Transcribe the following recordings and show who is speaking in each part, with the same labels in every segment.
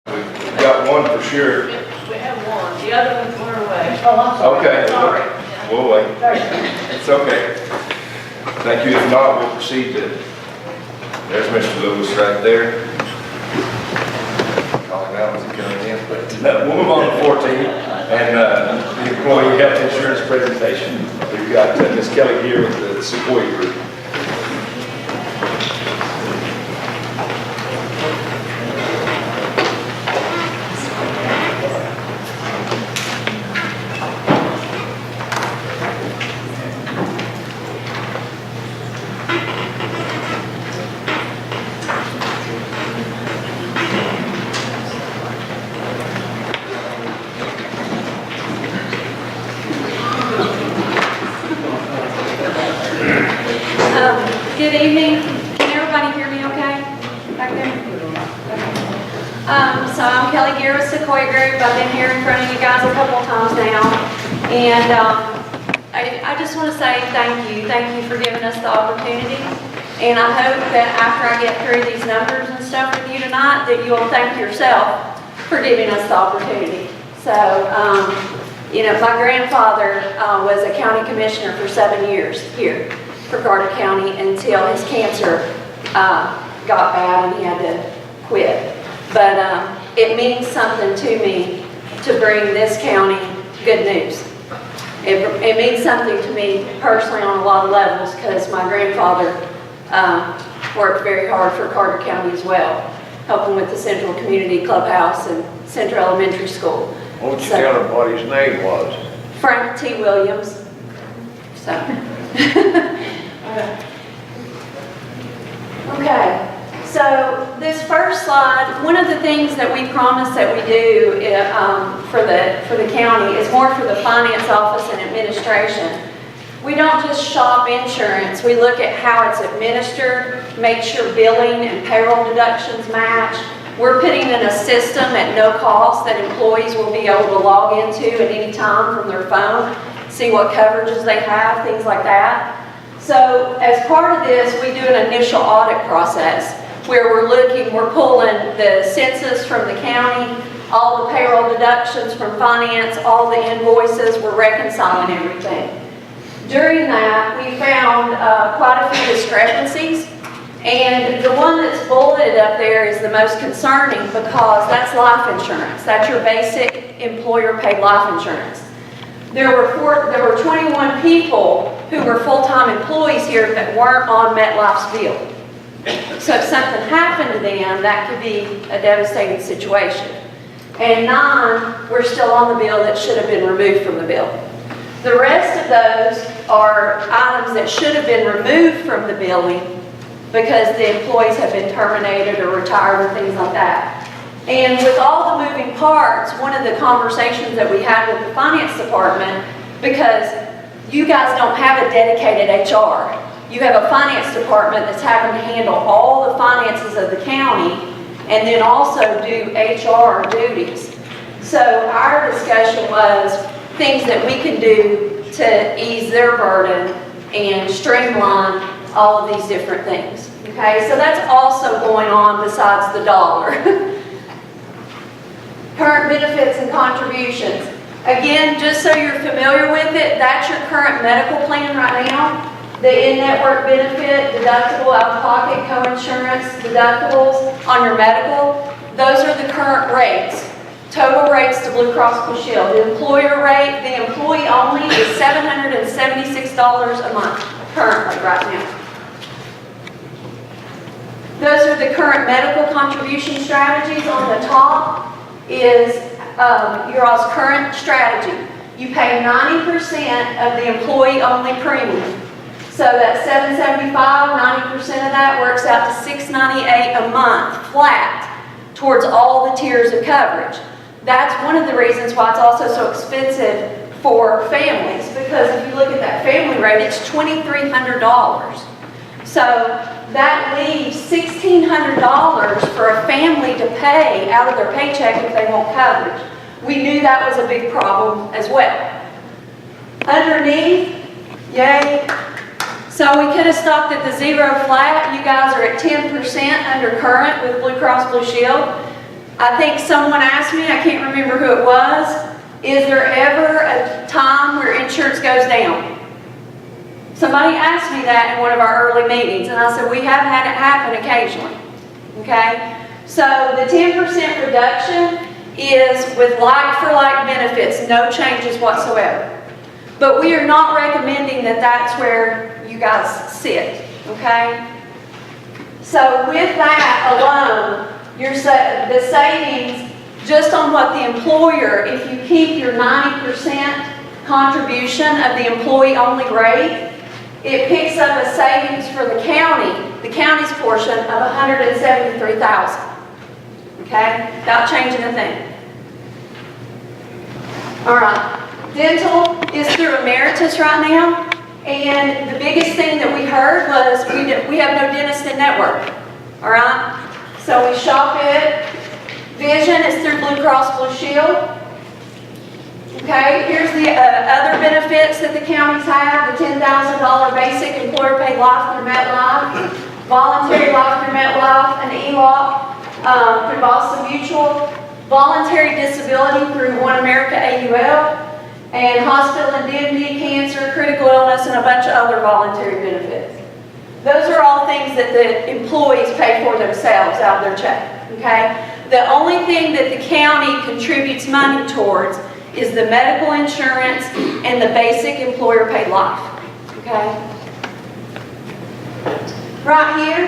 Speaker 1: We've got one for sure.
Speaker 2: We have one, the other one's went away.
Speaker 3: Oh, I'm sorry.
Speaker 1: Okay.
Speaker 3: Sorry.
Speaker 1: We'll wait.
Speaker 3: Thank you.
Speaker 1: It's okay. Thank you. If not, we'll proceed to, there's Mr. Lewis right there. Calling out as he comes in, but we'll move on to 14 and the employee health insurance presentation. We've got Ms. Kelly here with the Sequoia Group.
Speaker 4: Good evening. Can everybody hear me okay back there? So I'm Kelly Gear with Sequoia Group. I've been here in front of you guys a couple of times now. And I just want to say thank you. Thank you for giving us the opportunity. And I hope that after I get through these numbers and stuff with you tonight, that you will thank yourself for giving us the opportunity. So, you know, my grandfather was a county commissioner for 7 years here for Carter County until his cancer got bad and he had to quit. But it means something to me to bring this county good news. It means something to me personally on a lot of levels because my grandfather worked very hard for Carter County as well, helping with the Central Community Clubhouse and Central Elementary School.
Speaker 5: Won't you tell him what his name was?
Speaker 4: Frank T. Williams. So. Okay, so this first slide, one of the things that we promise that we do for the county is more for the finance office and administration. We don't just shop insurance, we look at how it's administered, make sure billing and payroll deductions match. We're putting in a system at no cost that employees will be able to log into at any time from their phone, see what coverages they have, things like that. So as part of this, we do an initial audit process where we're pulling the census from the county, all the payroll deductions from finance, all the invoices, we're reconciling everything. During that, we found quite a few discrepancies, and the one that's bulleted up there is the most concerning because that's life insurance. That's your basic employer-paid life insurance. There were 21 people who were full-time employees here that weren't on MetLife's bill. So if something happened to them, that could be a devastating situation. And 9 were still on the bill that should have been removed from the bill. The rest of those are items that should have been removed from the billing because the employees have been terminated or retired or things like that. And with all the moving parts, one of the conversations that we had with the finance department, because you guys don't have a dedicated HR. You have a finance department that's having to handle all the finances of the county and then also do HR duties. So our discussion was things that we can do to ease their burden and streamline all of these different things. Okay, so that's also going on besides the dollar. Current benefits and contributions. Again, just so you're familiar with it, that's your current medical plan right now. The in-network benefit, deductible, out-of-pocket, co-insurance, deductibles on your medical, those are the current rates. Total rates to Blue Cross Blue Shield. The employer rate, the employee only is $776 a month currently right now. Those are the current medical contribution strategies. On the top is your all's current strategy. You pay 90% of the employee-only premium. So that $775, 90% of that works out to $698 a month flat towards all the tiers of coverage. That's one of the reasons why it's also so expensive for families, because if you look at that family rate, it's $2,300. So that leaves $1,600 for a family to pay out of their paycheck if they want coverage. We knew that was a big problem as well. Underneath, yay. So we could have stopped at the 0 flat. You guys are at 10% under current with Blue Cross Blue Shield. I think someone asked me, I can't remember who it was, is there ever a time where insurance goes down? Somebody asked me that in one of our early meetings, and I said, we have had it happen occasionally, okay? So the 10% reduction is with like-for-like benefits, no changes whatsoever. But we are not recommending that that's where you guys sit, okay? So with that alone, the savings, just on what the employer, if you keep your 90% contribution of the employee-only rate, it picks up a savings for the county's portion of $173,000. Okay, without changing a thing. All right, dental is through Emeritus right now, and the biggest thing that we heard was we have no dentist in network. All right, so we shop it. Vision is through Blue Cross Blue Shield. Okay, here's the other benefits that the counties have: the $10,000 basic employer paid life through MetLife, voluntary life through MetLife, an ELOC through Boston Mutual, voluntary disability through One America AUL, and hospital indemnity, cancer, critical illness, and a bunch of other voluntary benefits. Those are all things that the employees pay for themselves out of their check. Okay, the only thing that the county contributes money towards is the medical insurance and the basic employer paid life. Okay? Right here,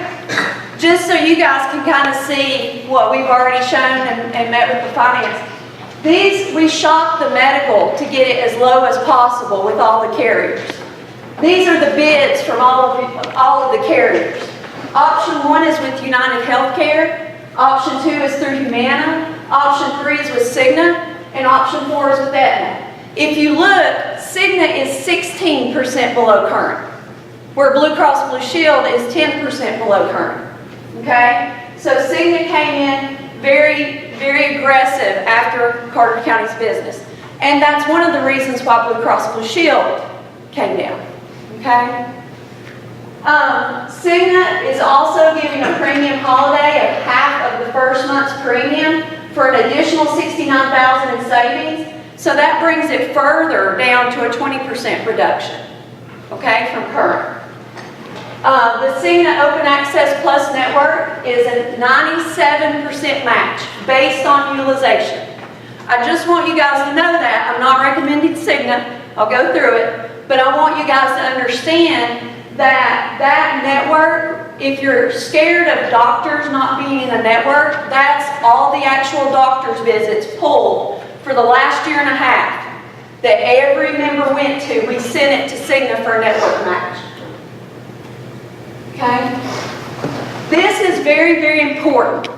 Speaker 4: just so you guys can kind of see what we've already shown and met with the finance. We shop the medical to get it as low as possible with all the carriers. These are the bids from all of the carriers. Option 1 is with United Healthcare. Option 2 is through Humana. Option 3 is with Cigna. And option 4 is with Aetna. If you look, Cigna is 16% below current, where Blue Cross Blue Shield is 10% below current. Okay? So Cigna came in very, very aggressive after Carter County's business. And that's one of the reasons why Blue Cross Blue Shield came down. Okay? Cigna is also giving a premium holiday of half of the first month's premium for an additional $69,000 in savings. So that brings it further down to a 20% reduction, okay, from current. The Cigna Open Access Plus Network is a 97% match based on utilization. I just want you guys to know that. I'm not recommending Cigna. I'll go through it. But I want you guys to understand that network, if you're scared of doctors not being in a network, that's all the actual doctor's visits pulled for the last year and a half that every member went to. We sent it to Cigna for a network match. Okay? This is very, very important.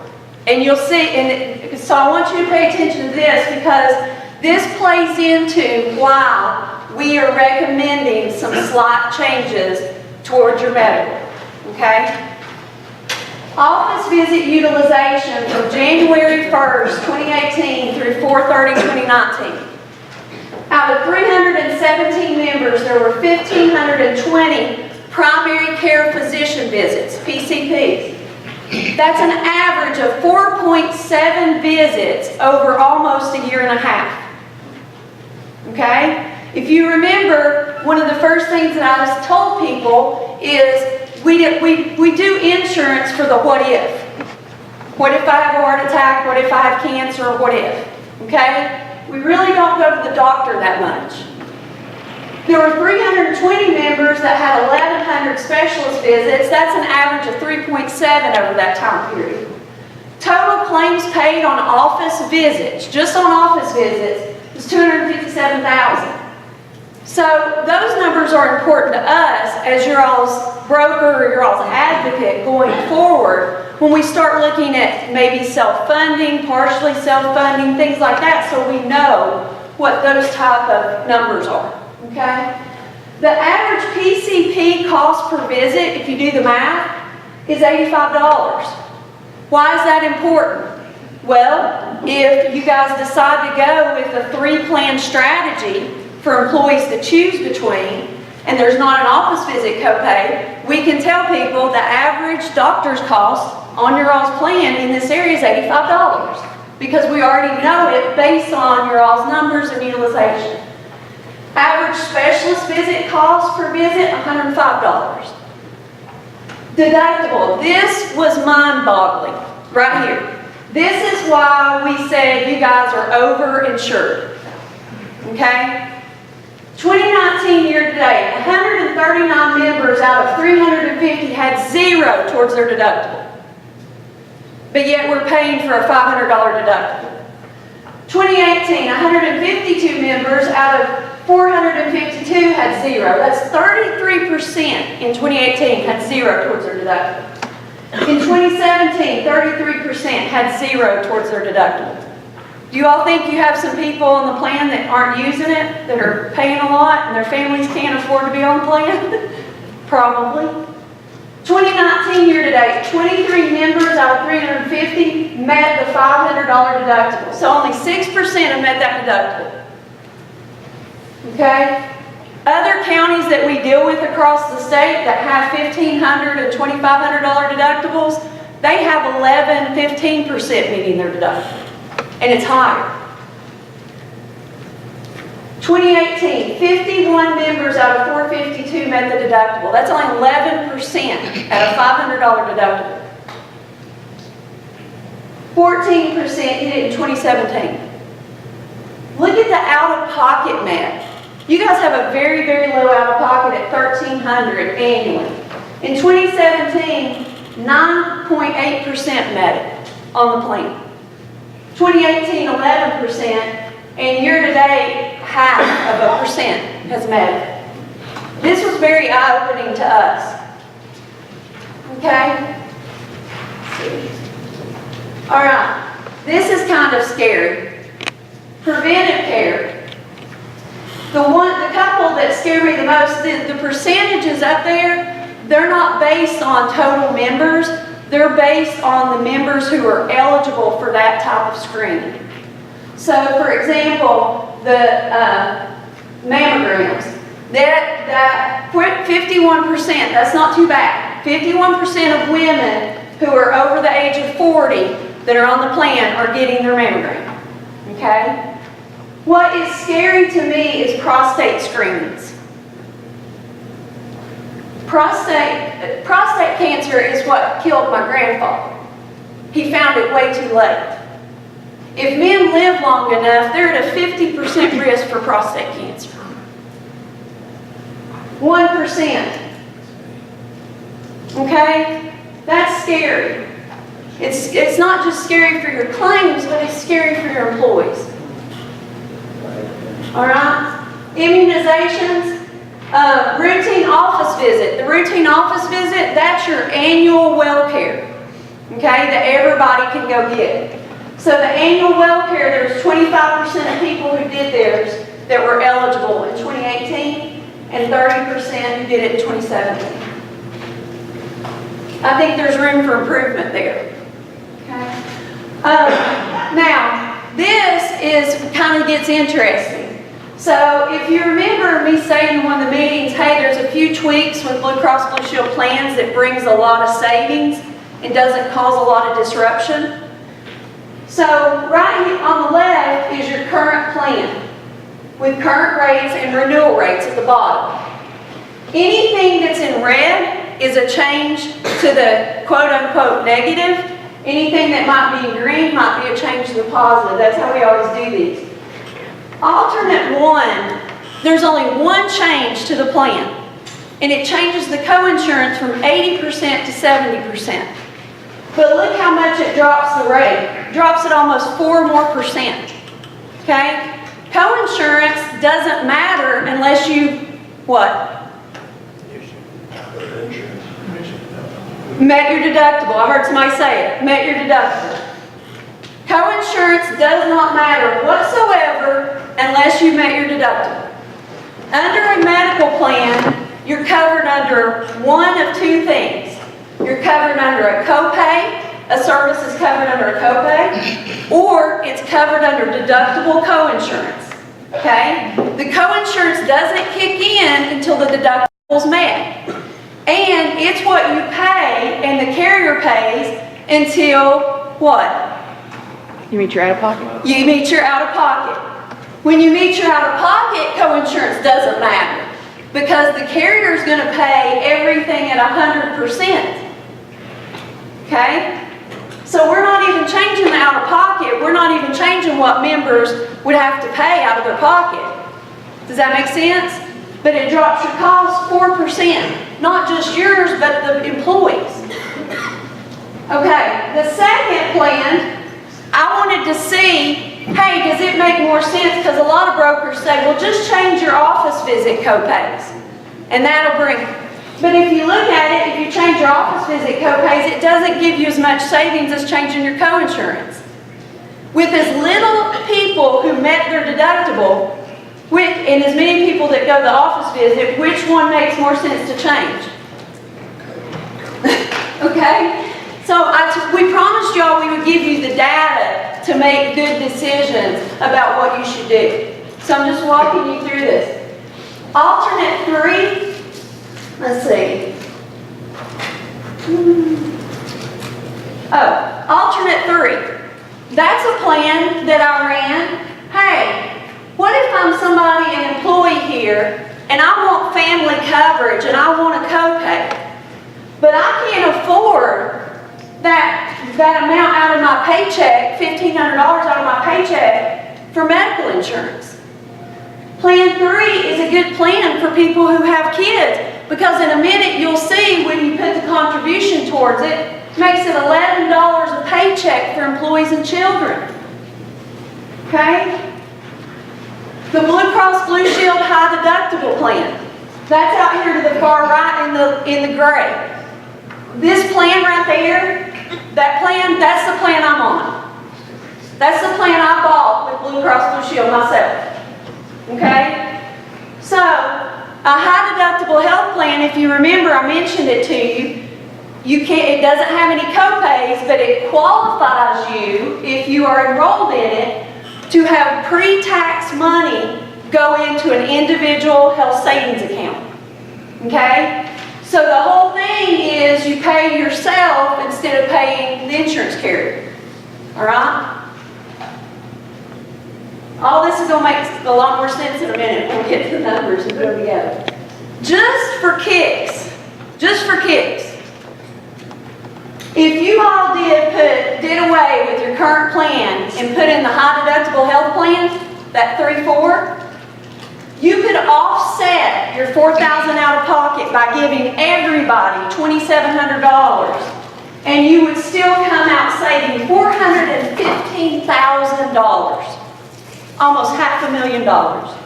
Speaker 4: And you'll see, so I want you to pay attention to this because this plays into why we are recommending some slight changes towards your medical. Okay? Office visit utilization from January 1st, 2018 through 4/30/2019. Out of 317 members, there were 1,520 primary care physician visits, PCPs. That's an average of 4.7 visits over almost a year and a half. Okay? If you remember, one of the first things that I just told people is we do insurance for the what if. What if I have a heart attack? What if I have cancer? What if? Okay? We really don't go to the doctor that much. There were 320 members that had 1,100 specialist visits. That's an average of 3.7 over that time period. Total claims paid on office visits, just on office visits, was $257,000. So those numbers are important to us as your all's broker or your all's advocate going forward when we start looking at maybe self-funding, partially self-funding, things like that, so we know what those type of numbers are, okay? The average PCP cost per visit, if you do the math, is $85. Why is that important? Well, if you guys decide to go with a 3-plan strategy for employees to choose between, and there's not an office visit copay, we can tell people the average doctor's cost on your all's plan in this area is $85. because we already know it based on your all's numbers and utilization. Average specialist visit cost per visit, $105. Deductible, this was mind-boggling, right here. This is why we said you guys are over-insured, okay? 2019 year-to-date, 139 members out of 350 had zero towards their deductible. But yet we're paying for a $500 deductible. 2018, 152 members out of 452 had zero. That's 33% in 2018 had zero towards their deductible. In 2017, 33% had zero towards their deductible. Do you all think you have some people on the plan that aren't using it, that are paying a lot, and their families can't afford to be on the plan? Probably. 2019 year-to-date, 23 members out of 350 met the $500 deductible. So only 6% have met that deductible. Okay? Other counties that we deal with across the state that have $1,500 and $2,500 deductibles, they have 11, 15% meeting their deductible. And it's higher. 2018, 51 members out of 452 met the deductible. That's only 11% at a $500 deductible. 14% did it in 2017. Look at the out-of-pocket met. You guys have a very, very low out-of-pocket at $1,300 annually. In 2017, 9.8% met it on the plan. 2018, 11%, and year-to-date, half of a percent has met it. This was very eye-opening to us. Okay? All right. This is kind of scary. Preventive care. The couple that scare me the most, the percentages up there, they're not based on total members. They're based on the members who are eligible for that type of screening. So, for example, the mammograms, that 51%, that's not too bad. 51% of women who are over the age of 40 that are on the plan are getting their mammogram. Okay? What is scary to me is prostate screenings. Prostate cancer is what killed my grandfather. He found it way too late. If men live long enough, they're at a 50% risk for prostate cancer. 1%. Okay? That's scary. It's not just scary for your claims, but it's scary for your employees. All right? Immunizations. Routine office visit. The routine office visit, that's your annual well care, okay, that everybody can go get. So the annual well care, there's 25% of people who did theirs that were eligible in 2018 and 30% who did it in 2017. I think there's room for improvement there. Okay. Now, this is kind of gets interesting. So if you remember me saying in one of the meetings, hey, there's a few tweaks with Blue Cross Blue Shield plans that brings a lot of savings and doesn't cause a lot of disruption. So right here on the left is your current plan with current rates and renewal rates at the bottom. Anything that's in red is a change to the quote-unquote negative. Anything that might be in green might be a change to the positive. That's how we always do these. Alternate one, there's only one change to the plan, and it changes the coinsurance from 80% to 70%. But look how much it drops the rate. It drops it almost 4% more. Okay? Coinsurance doesn't matter unless you, what? Met your deductible. I heard somebody say it. Met your deductible. Coinsurance does not matter whatsoever unless you met your deductible. Under a medical plan, you're covered under one of two things. You're covered under a copay, a service is covered under a copay, or it's covered under deductible coinsurance. Okay? The coinsurance doesn't kick in until the deductible is met. And it's what you pay and the carrier pays until what?
Speaker 3: You meet your out-of-pocket?
Speaker 4: You meet your out-of-pocket. When you meet your out-of-pocket, co-insurance doesn't matter because the carrier is going to pay everything at 100%. Okay? So we're not even changing the out-of-pocket. We're not even changing what members would have to pay out of their pocket. Does that make sense? But it drops your cost 4%. Not just yours, but the employees. Okay, the second plan, I wanted to see, hey, does it make more sense? Because a lot of brokers say, well, just change your office visit copays. And that'll bring, but if you look at it, if you change your office visit copays, it doesn't give you as much savings as changing your coinsurance. With as little people who met their deductible, and as many people that go to the office visit, which one makes more sense to change? Okay? So we promised y'all we would give you the data to make good decisions about what you should do. So I'm just walking you through this. Alternate 3, let's see. Oh, alternate 3. That's a plan that I ran. Hey, what if I'm somebody, an employee here, and I want family coverage and I want a copay, but I can't afford that amount out of my paycheck, $1,500 out of my paycheck for medical insurance. Plan 3 is a good plan for people who have kids because in a minute you'll see when you put the contribution towards it, makes it $11 a paycheck for employees and children. Okay? The Blue Cross Blue Shield high deductible plan. That's out here to the far right in the gray. This plan right there, that plan, that's the plan I'm on. That's the plan I bought with Blue Cross Blue Shield myself. Okay? So, a high deductible health plan, if you remember, I mentioned it to you. It doesn't have any copays, but it qualifies you, if you are enrolled in it, to have pre-tax money go into an individual health savings account. Okay? So the whole thing is you pay yourself instead of paying the insurance carrier. Alright? All this is going to make a lot more sense in a minute when we get to the numbers and put them together. Just for kicks, if you all did away with your current plan and put in the high deductible health plan, that 3-4, you could offset your $4,000 out of pocket by giving everybody $2,700, and you would still come out saving $415,000, almost $500,000.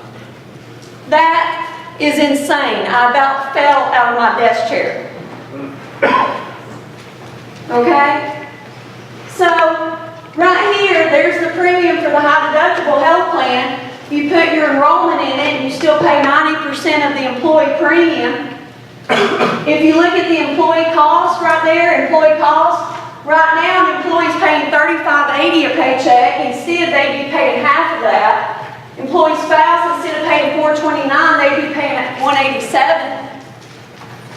Speaker 4: That is insane. I about fell out of my desk chair. Okay? So, right here, there's the premium for the high deductible health plan. You put your enrollment in it and you still pay 90% of the employee premium. If you look at the employee cost right there, right now an employee's paying $35.80 a paycheck. Instead, they'd be paying half of that. Employee spouse, instead of paying $429, they'd be paying $187.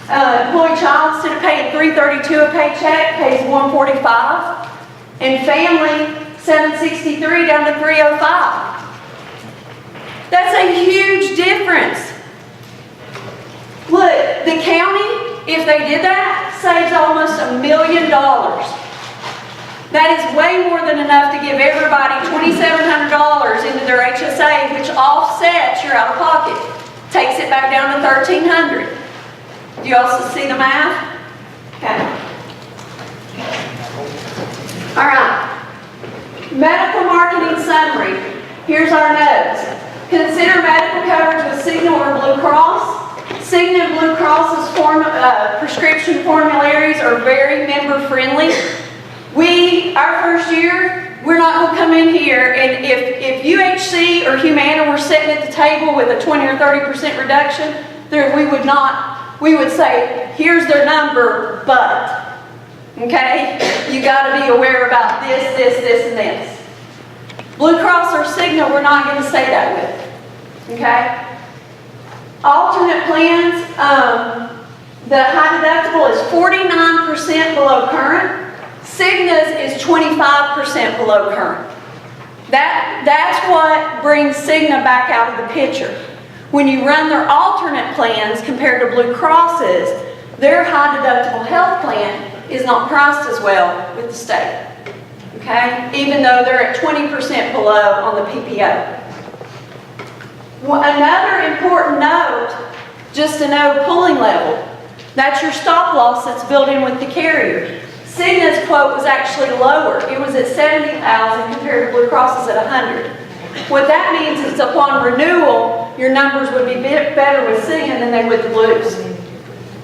Speaker 4: Employee child, instead of paying $332 a paycheck, pays $145. And family, $763 down to $305. That's a huge difference. Look, the county, if they did that, saves almost $1 million. That is way more than enough to give everybody $2,700 into their HSA, which offsets your out-of-pocket. Takes it back down to $1,300. Do you also see the math? Okay. All right. Medical marketing summary. Here's our notes. Consider medical coverage with Cigna or Blue Cross. Cigna and Blue Cross's prescription formularies are very member-friendly. Our first year, we're not going to come in here, and if UHC or Humana were sitting at the table with a 20 or 30% reduction, we would say, here's their number, but, okay? You got to be aware about this, and this. Blue Cross or Cigna, we're not going to say that with, okay? Alternate plans, the high deductible is 49% below current. Cigna's is 25% below current. That's what brings Cigna back out of the picture. When you run their alternate plans compared to Blue Cross's, their high deductible health plan is not priced as well with the state. Okay? Even though they're at 20% below on the PPO. Well, another important note, just to know pulling level, that's your stop loss that's built in with the carrier. Cigna's quote was actually lower. It was at 70,000 compared to Blue Cross's at 100. What that means is upon renewal, your numbers would be better with Cigna than they would the Blues.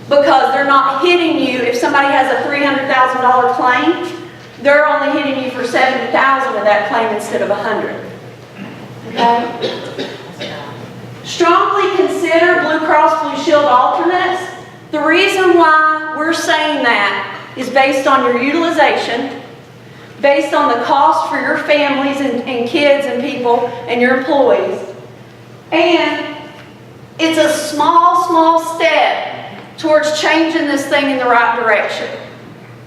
Speaker 4: Because they're not hitting you, if somebody has a $300,000 claim, they're only hitting you for 70,000 of that claim instead of 100. Okay? Strongly consider Blue Cross Blue Shield alternates. The reason why we're saying that is based on your utilization, based on the cost for your families and kids and people and your employees. And it's a small step towards changing this thing in the right direction.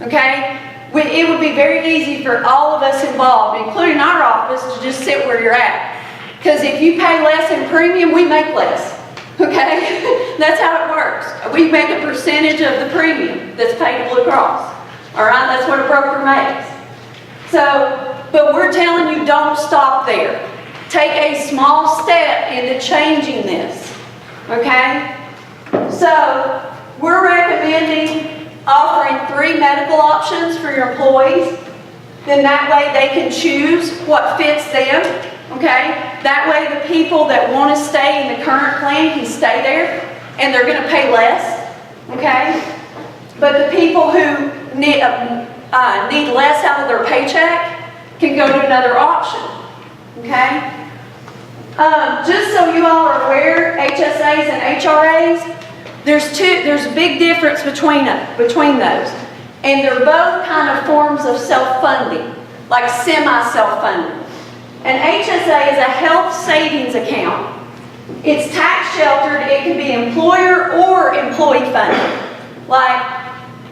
Speaker 4: Okay? It would be very easy for all of us involved, including our office, to just sit where you're at. Because if you pay less in premium, we make less. Okay? That's how it works. We make a percentage of the premium that's paid to Blue Cross. All right? That's what a broker makes. So, but we're telling you, don't stop there. Take a small step into changing this. Okay? So, we're recommending offering 3 medical options for your employees. Then that way they can choose what fits them. Okay? That way the people that want to stay in the current plan can stay there and they're going to pay less. Okay? But the people who need less out of their paycheck can go to another option. Okay? Just so you all are aware, HSAs and HRAs, there's a big difference between those. And they're both kind of forms of self-funding, like semi-self-funding. An HSA is a health savings account. It's tax sheltered. It can be employer or employee funded. Like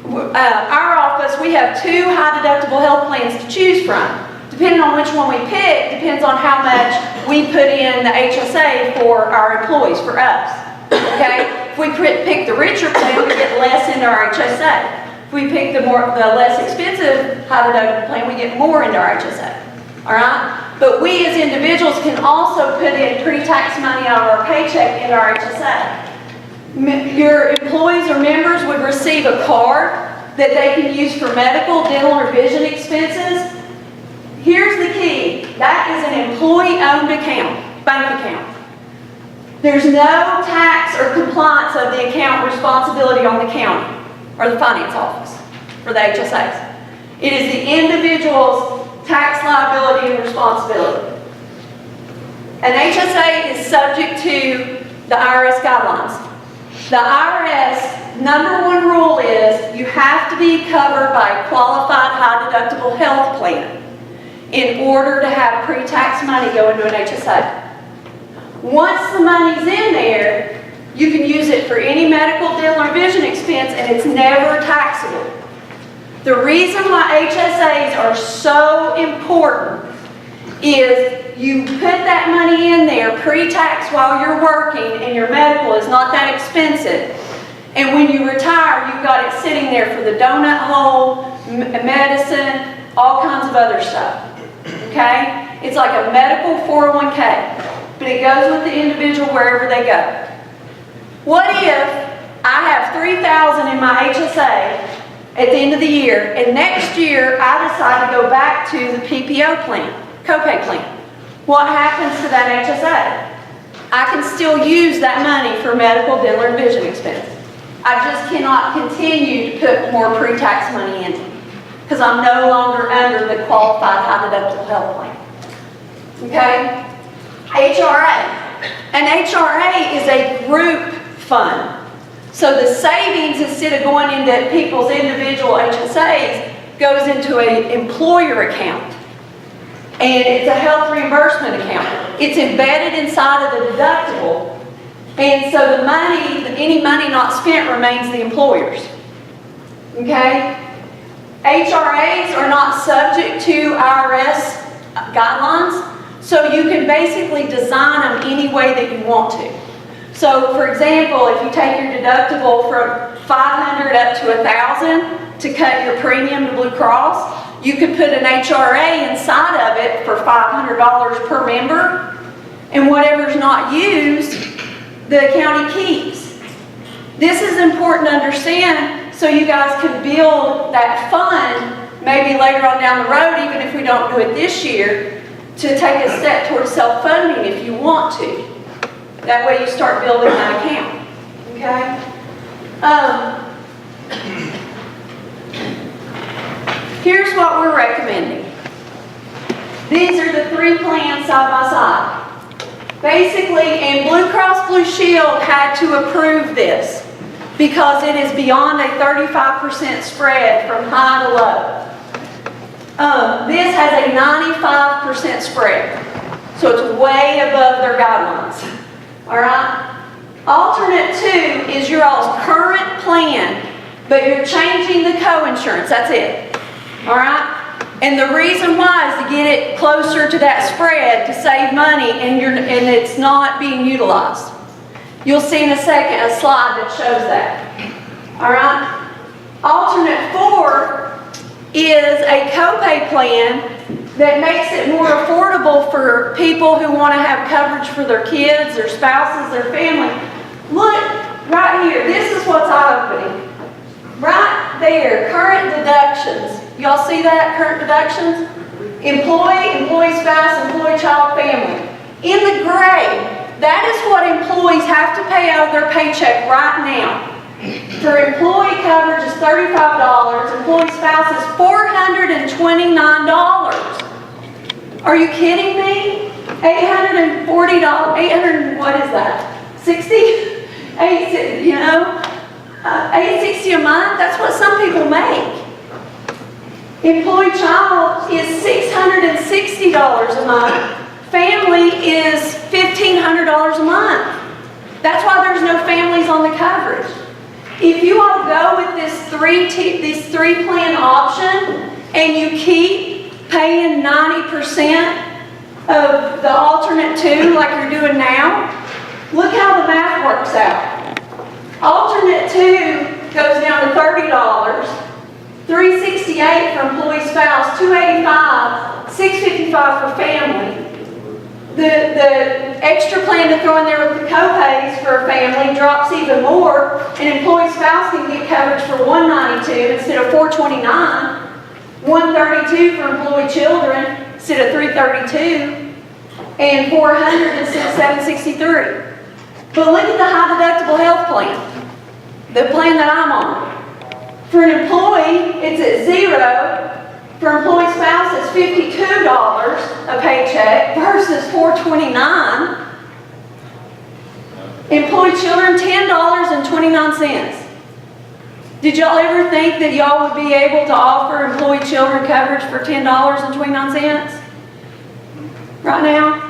Speaker 4: our office, we have 2 high deductible health plans to choose from. Depending on which one we pick, depends on how much we put in the HSA for our employees, for us. Okay? If we pick the richer plan, we get less into our HSA. If we pick the less expensive high deductible plan, we get more into our HSA. All right? But we as individuals can also put in pre-tax money out of our paycheck into our HSA. Your employees or members would receive a card that they can use for medical, dental, or vision expenses. Here's the key. That is an employee-owned account, bank account. There's no tax or compliance of the account responsibility on the county or the finance office for the HSAs. It is the individual's tax liability and responsibility. An HSA is subject to the IRS guidelines. The IRS #1 rule is you have to be covered by a qualified high deductible health plan in order to have pre-tax money go into an HSA. Once the money's in there, you can use it for any medical, dental, or vision expense, and it's never taxable. The reason why HSAs are so important is you put that money in there pre-tax while you're working, and your medical is not that expensive. And when you retire, you've got it sitting there for the donut hole, medicine, all kinds of other stuff. Okay? It's like a medical 401k, but it goes with the individual wherever they go. What if I have $3,000 in my HSA at the end of the year, and next year I decide to go back to the PPO plan, copay plan? What happens to that HSA? I can still use that money for medical, dental, or vision expense. I just cannot continue to put more pre-tax money in because I'm no longer under the qualified high deductible health plan. Okay? HRA. An HRA is a group fund. So the savings, instead of going into people's individual HSAs, goes into an employer account. And it's a health reimbursement account. It's embedded inside of the deductible. And so the money, any money not spent remains the employer's. Okay? HRAs are not subject to IRS guidelines. So you can basically design them any way that you want to. So for example, if you take your deductible from 500 up to 1,000 to cut your premium to Blue Cross, you could put an HRA inside of it for $500 per member, and whatever's not used, the county keeps. This is important to understand so you guys can build that fund maybe later on down the road, even if we don't do it this year, to take a step towards self-funding if you want to. That way you start building that account, okay? Here's what we're recommending. These are the three plans side by side. Basically, and Blue Cross Blue Shield had to approve this because it is beyond a 35% spread from high to low. This has a 95% spread, so it's way above their guidelines. All right? Alternate 2 is your all's current plan, but you're changing the co-insurance. That's it. All right? And the reason why is to get it closer to that spread to save money, and it's not being utilized. You'll see in a second a slide that shows that. All right? Alternate 4 is a copay plan that makes it more affordable for people who want to have coverage for their kids, their spouses, their family. Look, right here, this is what's eye-opening. Right there, current deductions. Y'all see that, current deductions? Employee, employee spouse, employee child, family. In the gray, that is what employees have to pay out of their paycheck right now. For employee coverage is $35, employee spouse is $429. Are you kidding me? $840, what is that? 60? $860 a month, that's what some people make. Employee child is $660 a month. Family is $1,500 a month. That's why there's no families on the coverage. If you all go with this three plan option and you keep paying 90% of the alternate 2 like you're doing now, look how the math works out. Alternate 2 goes down to $30, $368 for employee spouse, $285, $655 for family. The extra plan to throw in there with the co-pays for a family drops even more. An employee spouse can get coverage for $192 instead of $429, $132 for employee children instead of $332, and $400 instead of $763. But look at the high deductible health plan, the plan that I'm on. For an employee, it's at $0. For employee spouse, it's $52 a paycheck versus $429. Employee children, $10.29. Did y'all ever think that y'all would be able to offer employee children coverage for $10.29 right now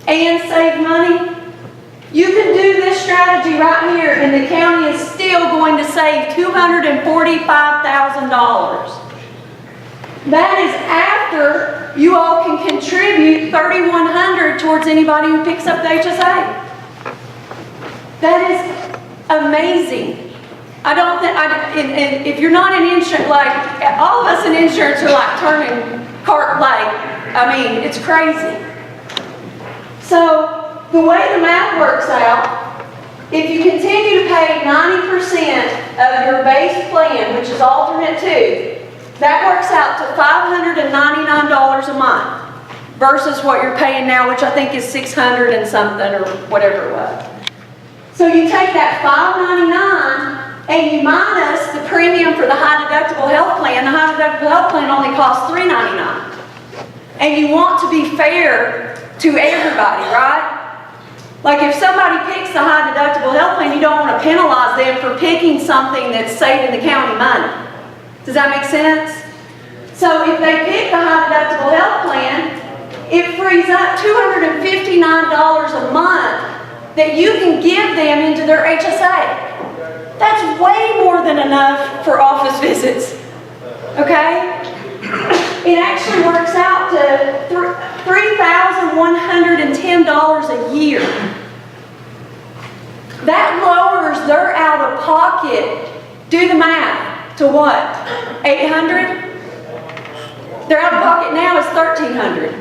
Speaker 4: and save money? You can do this strategy right here, and the county is still going to save $245,000. That is after you all can contribute $3,100 towards anybody who picks up the HSA. That is amazing. I don't think, and if you're not in insurance, like all of us in insurance are like turning cart like, I mean, it's crazy. So the way the math works out, if you continue to pay 90% of your base plan, which is alternate 2, that works out to $599 a month versus what you're paying now, which I think is $600 and something or whatever it was. So you take that $599 and you minus the premium for the high deductible health plan. The high deductible health plan only costs $399. And you want to be fair to everybody, right? Like if somebody picks the high deductible health plan, you don't want to penalize them for picking something that's saving the county money. Does that make sense? So if they pick the high deductible health plan, it frees up $259 a month that you can give them into their HSA. That's way more than enough for office visits, okay? It actually works out to $3,110 a year. That lowers their out-of-pocket, do the math, to what? 800? Their out-of-pocket now is 1,300.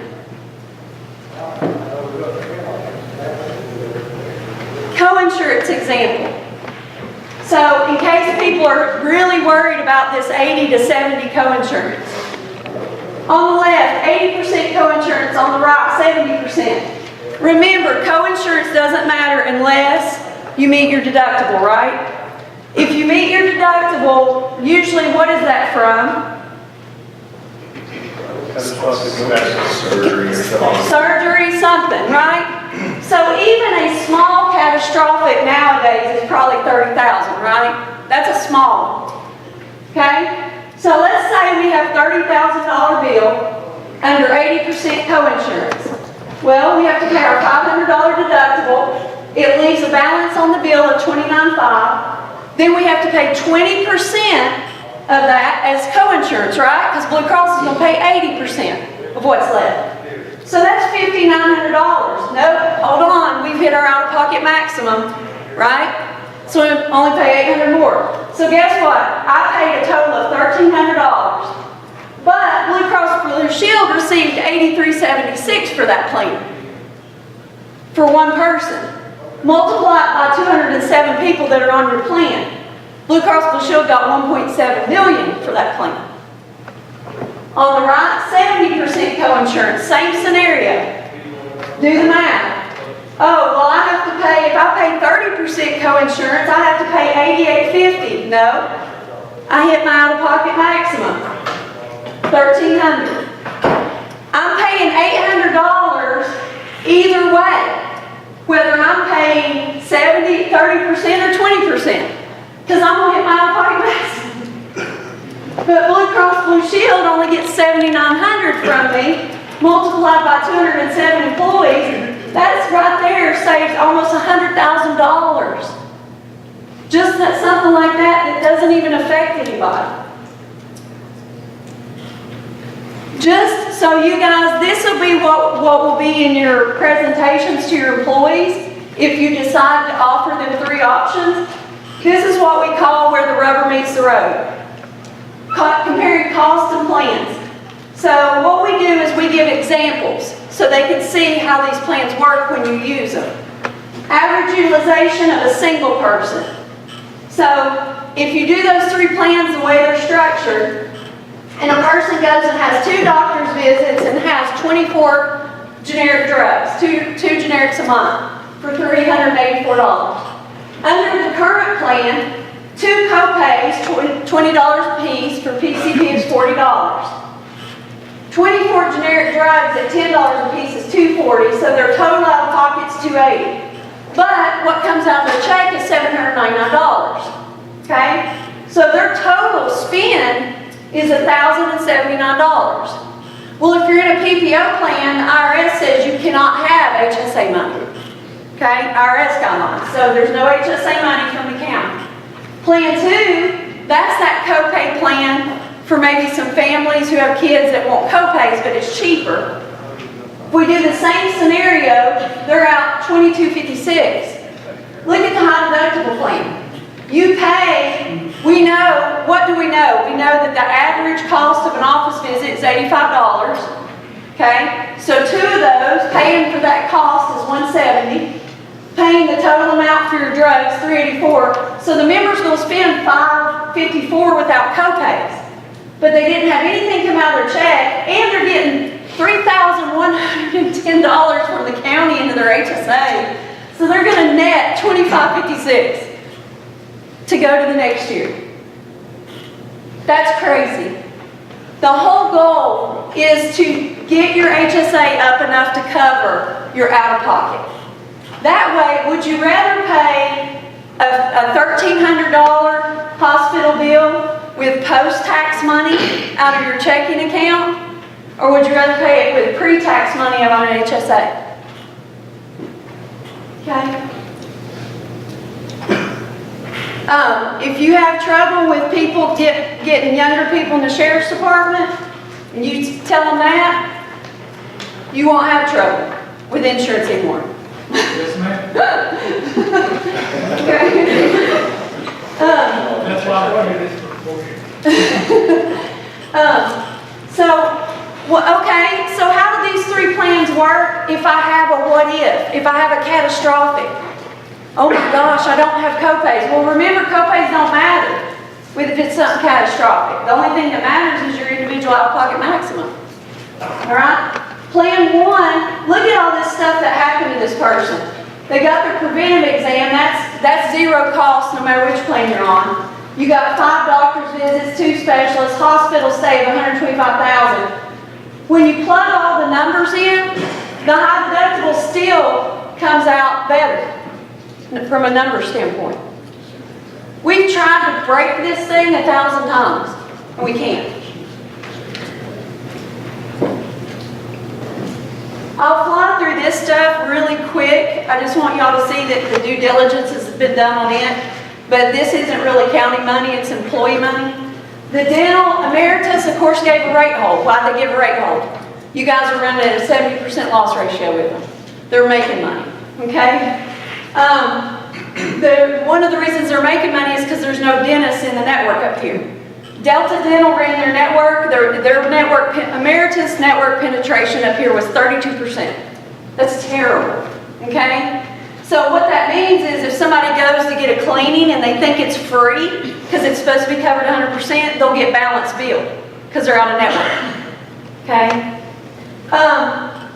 Speaker 4: Co-insurance example. So in case people are really worried about this 80 to 70 co-insurance. On the left, 80% co-insurance, on the right, 70%. Remember, co-insurance doesn't matter unless you meet your deductible, right? If you meet your deductible, usually what is that from?
Speaker 1: Surgery or something.
Speaker 4: Surgery, something, right? So even a small catastrophic nowadays is probably 30,000, right? That's a small, okay? So let's say we have $30,000 bill under 80% co-insurance. Well, we have to pay our $500 deductible. It leaves a balance on the bill of $29,500. Then we have to pay 20% of that as co-insurance, right? Because Blue Cross is going to pay 80% of what's left. So that's $5,900. Nope, hold on, we've hit our out-of-pocket maximum, right? So we only pay $800 more. So guess what? I paid a total of $1,300. But Blue Cross Blue Shield received $83.76 for that plan. For one person. Multiply it by 207 people that are on your plan. Blue Cross Blue Shield got $1.7 million for that plan. On the right, 70% co-insurance, same scenario. Do the math. Oh, well, I have to pay, if I pay 30% co-insurance, I have to pay $88.50. No, I hit my out-of-pocket maximum, $1,300. I'm paying $800 either way, whether I'm paying 70, 30% or 20, because I'm going to hit my out-of-pocket maximum. But Blue Cross Blue Shield only gets $7,900 from me, multiplied by 207 employees. That's right there saves almost $100,000. Just that something like that doesn't even affect anybody. Just so you guys, this will be what will be in your presentations to your employees if you decide to offer them 3 options. This is what we call where the rubber meets the road. Comparing costs and plans. So what we do is we give examples so they can see how these plans work when you use them. Average utilization of a single person. So if you do those 3 plans the way they're structured, and a person goes and has 2 doctor's visits and has 24 generic drugs, two generics a month for $384. Under the current plan, 2 co-pays, $20 a piece, for PCP is $40. 24 generic drugs at $10 a piece is $240, so their total out of pocket is $280. But what comes out of their check is $799. Okay? So their total spend is $1,079. Well, if you're in a PPO plan, the IRS says you cannot have HSA money. Okay? IRS guidelines. So there's no HSA money from the county. Plan 2, that's that copay plan for maybe some families who have kids that want copays, but it's cheaper. If we do the same scenario, they're out $22.56. Look at the high deductible plan. You pay, we know, what do we know? We know that the average cost of an office visit is $85. Okay? So 2 of those, paying for that cost is $170. Paying the total amount for your drugs, $384. So the member's going to spend $554 without copays. But they didn't have anything come out of their check, and they're getting $3,110 from the county into their HSA. So they're going to net $25.56 to go to the next year. That's crazy. The whole goal is to get your HSA up enough to cover your out-of-pocket. That way, would you rather pay a $1,300 hospital bill with post-tax money out of your checking account? Or would you rather pay it with pre-tax money out of an HSA? Okay? If you have trouble with people getting younger people in the sheriff's department, and you tell them that, you won't have trouble with insurance anymore.
Speaker 3: Yes, ma'am.
Speaker 4: Okay?
Speaker 3: That's why I wanted this proportion.
Speaker 4: Okay, so how do these three plans work if I have a what if I have a catastrophic? Oh my gosh, I don't have copays. Well, remember, copays don't matter if it's something catastrophic. The only thing that matters is your individual out-of-pocket maximum. All right? Plan 1, look at all this stuff that happened to this person. They got their preventive exam, that's zero cost no matter which plan you're on. You got 5 doctor's visits, 2 specialists, hospital stay of $125,000. When you plug all the numbers in, the high deductible still comes out better from a number standpoint. We've tried to break this thing 1,000 times, and we can't. I'll fly through this stuff really quick. I just want y'all to see that the due diligence has been done on it. But this isn't really county money, it's employee money. The dental emeritus, of course, gave a rate hold. Why'd they give a rate hold? You guys are running at a 70% loss ratio with them. They're making money, okay? One of the reasons they're making money is because there's no dentists in the network up here. Delta Dental ran their network, their network, emeritus network penetration up here was 32%. That's terrible, okay? So what that means is if somebody goes to get a cleaning and they think it's free, because it's supposed to be covered 100%, they'll get balance billed, because they're out of network, okay?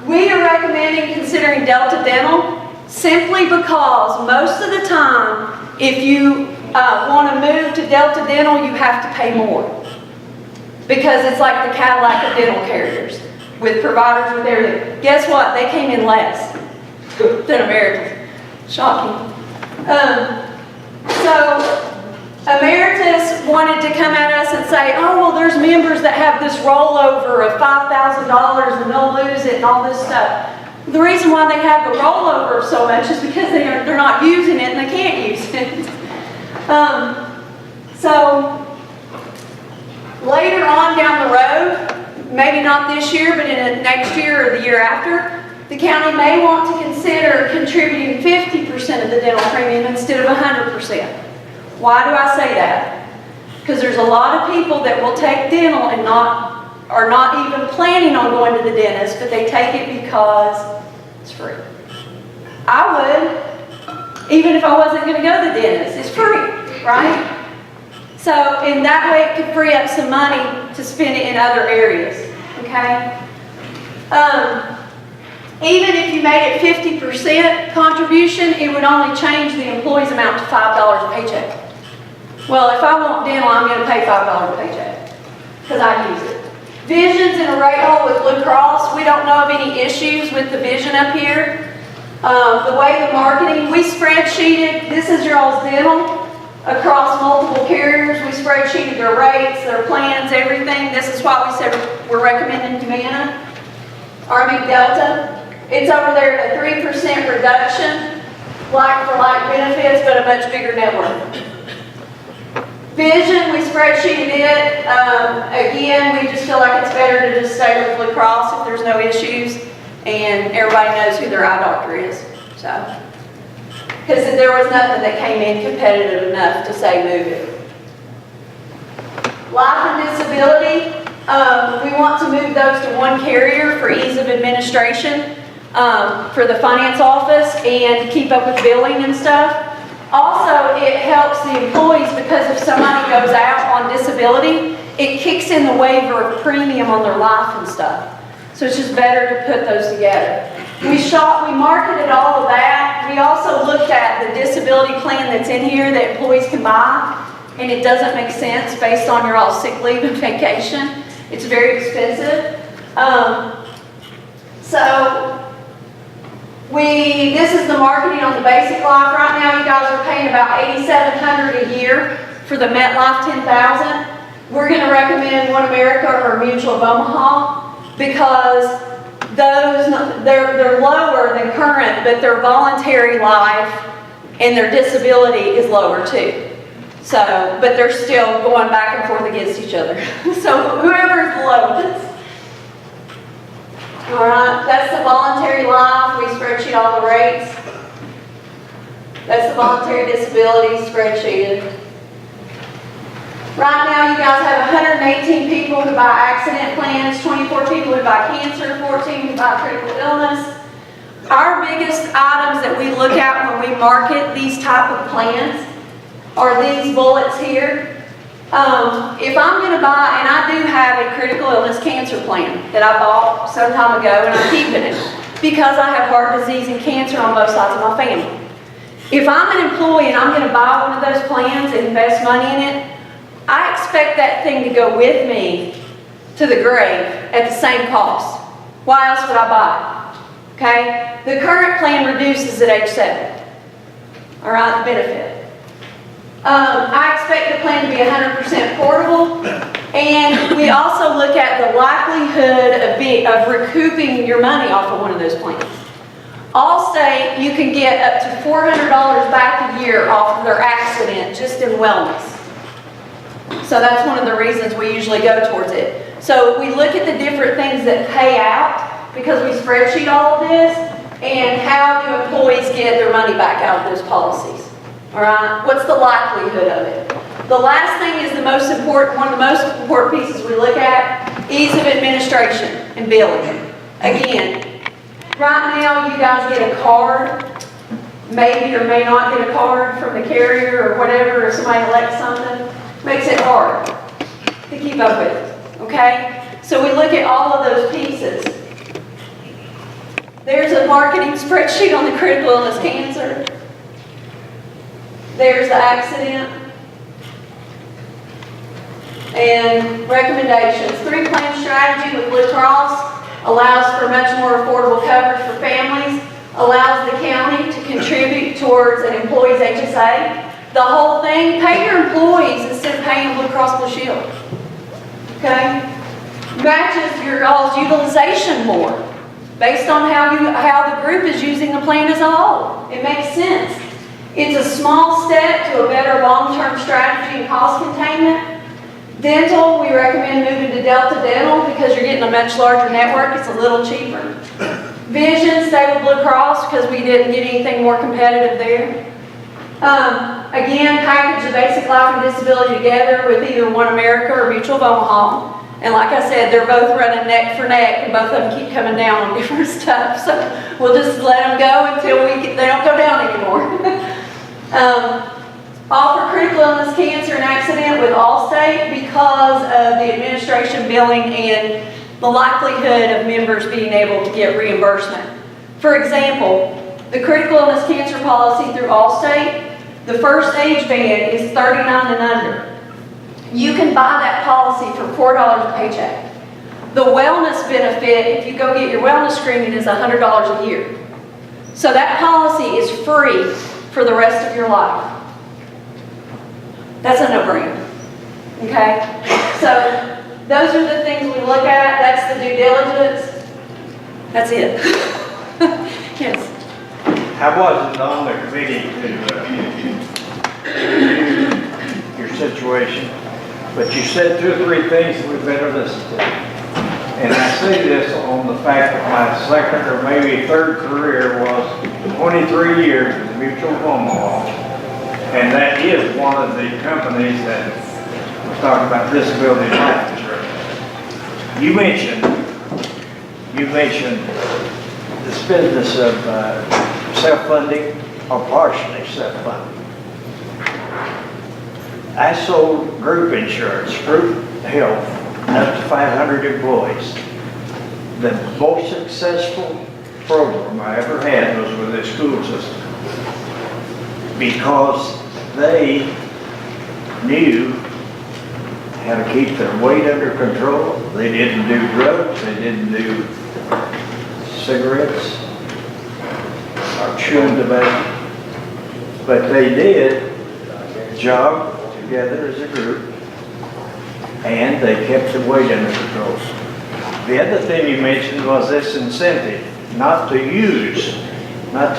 Speaker 4: We are recommending considering Delta Dental simply because most of the time, if you want to move to Delta Dental, you have to pay more. Because it's like the Cadillac of dental carriers with providers with everything. Guess what? They came in less than Americans. Shocking. So Emeritus wanted to come at us and say, oh, well, there's members that have this rollover of $5,000 and they'll lose it and all this stuff. The reason why they have the rollover so much is because they're not using it and they can't use it. So later on down the road, maybe not this year, but in the next year or the year after, the county may want to consider contributing 50% of the dental premium instead of 100%. Why do I say that? Because there's a lot of people that will take dental and are not even planning on going to the dentist, but they take it because it's free. I would, even if I wasn't going to go to the dentist. It's free, right? So in that way, it could free up some money to spend it in other areas, okay? Even if you made it 50% contribution, it would only change the employee's amount to $5 a paycheck. Well, if I want dental, I'm going to pay $5 a paycheck because I use it. Vision's in a rate hold with Blue Cross. We don't know of any issues with the vision up here. The way the marketing, we spreadsheeted, this is your all's dental across multiple carriers. We spreadsheeted their rates, their plans, everything. This is why we said we're recommending Humana, Delta. It's over there at a 3% reduction, like for like benefits, but a much bigger network. Vision, we spreadsheeted it. Again, we just feel like it's better to just stay with Blue Cross if there's no issues, and everybody knows who their eye doctor is. So, because there was nothing that came in competitive enough to say move it. Life and disability, we want to move those to one carrier for ease of administration for the finance office and keep up with billing and stuff. Also, it helps the employees because if somebody goes out on disability, it kicks in the waiver of premium on their life and stuff. So it's just better to put those together. We marketed all of that. We also looked at the disability plan that's in here that employees can buy, and it doesn't make sense based on your all sick leave and vacation. It's very expensive. This is the marketing on the basic life. Right now, you guys are paying about $8,700 a year for the MetLife 10,000. We're going to recommend One America or Mutual of Omaha because they're lower than current, but their voluntary life and their disability is lower too. So, but they're still going back and forth against each other. So whoever is the lowest All right, that's the voluntary life, we spreadsheet all the rates. That's the voluntary disability spreadsheet. Right now, you guys have 118 people who buy accident plans, 24 people who buy cancer, 14 who buy critical illness. Our biggest items that we look at when we market these type of plans are these bullets here. If I'm going to buy, and I do have a critical illness cancer plan that I bought some time ago, and I'm keeping it because I have heart disease and cancer on both sides of my family. If I'm an employee and I'm going to buy one of those plans and invest money in it, I expect that thing to go with me to the grave at the same cost. Why else would I buy it? Okay? The current plan reduces at age 7. All right, the benefit. I expect the plan to be 100% portable, and we also look at the likelihood of recouping your money off of one of those plans. Allstate, you can get up to $400 back a year off of their accident just in wellness. So that's one of the reasons we usually go towards it. So we look at the different things that pay out because we spreadsheet all of this, and how do employees get their money back out of those policies. All right, what's the likelihood of it? The last thing is the most important, one of the most important pieces we look at, ease of administration and billing. Again, right now you guys get a card, maybe or may not get a card from the carrier or whatever, or somebody elects something, makes it hard to keep up with it, okay? So we look at all of those pieces. There's a marketing spreadsheet on the critical illness cancer. There's the accident. And recommendations. 3-plan strategy with Blue Cross allows for much more affordable coverage for families, allows the county to contribute towards an employee's HSA. The whole thing, pay your employees instead of paying Blue Cross Blue Shield. Okay? Matches your all's utilization more based on how the group is using the plan as a whole. It makes sense. It's a small step to a better long-term strategy and cost containment. Dental, we recommend moving to Delta Dental because you're getting a much larger network. It's a little cheaper. Vision, stay with Blue Cross because we didn't get anything more competitive there. Again, package the basic life and disability together with either One America or Mutual of Omaha. And like I said, they're both running neck for neck, and both of them keep coming down on different stuff. So we'll just let them go until they don't go down anymore. Offer critical illness, cancer, and accident with Allstate because of the administration billing and the likelihood of members being able to get reimbursement. For example, the critical illness cancer policy through Allstate, the first age band is 39 and under. You can buy that policy for $4 a paycheck. The wellness benefit, if you go get your wellness screening, is $100 a year. So that policy is free for the rest of your life. That's a no-brainer. Okay? So those are the things we look at. That's the due diligence. That's it. Yes.
Speaker 5: I wasn't on the committee to review your situation, but you said 2 or 3 things that we better listen to. And I say this on the fact that my second or maybe third career was 23 years with Mutual of Omaha. And that is one of the companies that was talking about disability life insurance. You mentioned this business of self-funding or partially self-funding. I sold group insurance, group health, up to 500 employees. The most successful program I ever had was with the school system because they knew how to keep their weight under control. They didn't do drugs, they didn't do cigarettes or chewing tobacco, but they did jog together as a group, and they kept the weight under control. The other thing you mentioned was this incentive, not to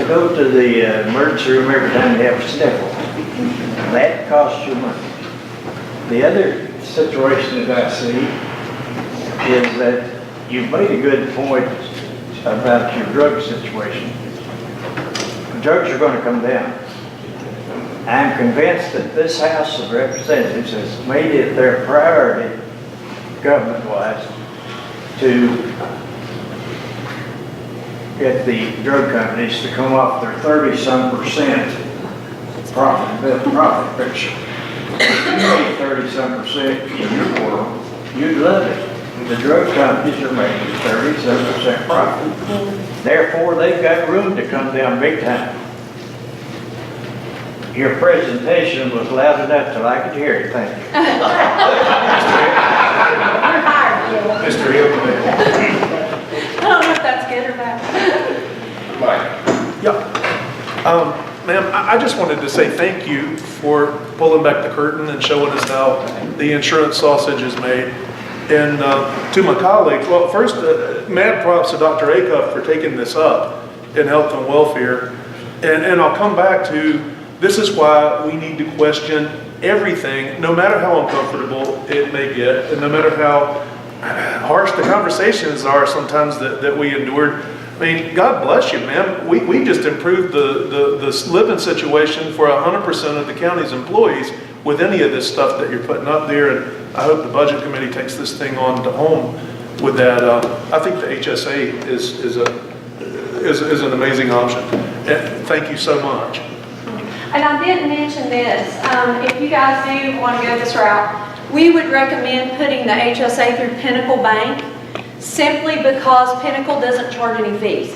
Speaker 5: go to the emergency room every time you have a sniffle. That costs you money. The other situation that I see is that you made a good point about your drug situation. Drugs are gonna come down. I'm convinced that this House of Representatives has made it their priority, government-wise, to get the drug companies to come off their 30-some% profit picture. If you made 30-some% in your world, you'd love it. The drug companies are making 30-some% profit. Therefore, they've got room to come down big time. Your presentation was loud enough till I could hear it, thank you.
Speaker 1: Mr. Hill,
Speaker 4: I don't know if that's good or bad.
Speaker 1: Mike.
Speaker 6: Yeah. Ma'am, I just wanted to say thank you for pulling back the curtain and showing us how the insurance sausage is made. And to my colleagues, well, first, mad props to Dr. Acuff for taking this up in health and welfare. And I'll come back to, this is why we need to question everything, no matter how uncomfortable it may get, and no matter how harsh the conversations are sometimes that we endured. I mean, God bless you, ma'am. We just improved the living situation for 100% of the county's employees with any of this stuff that you're putting up there. And I hope the budget committee takes this thing on to home with that. I think the HSA is an amazing option. And thank you so much.
Speaker 4: And I didn't mention this, if you guys do want to go this route, we would recommend putting the HSA through Pinnacle Bank simply because Pinnacle doesn't charge any fees.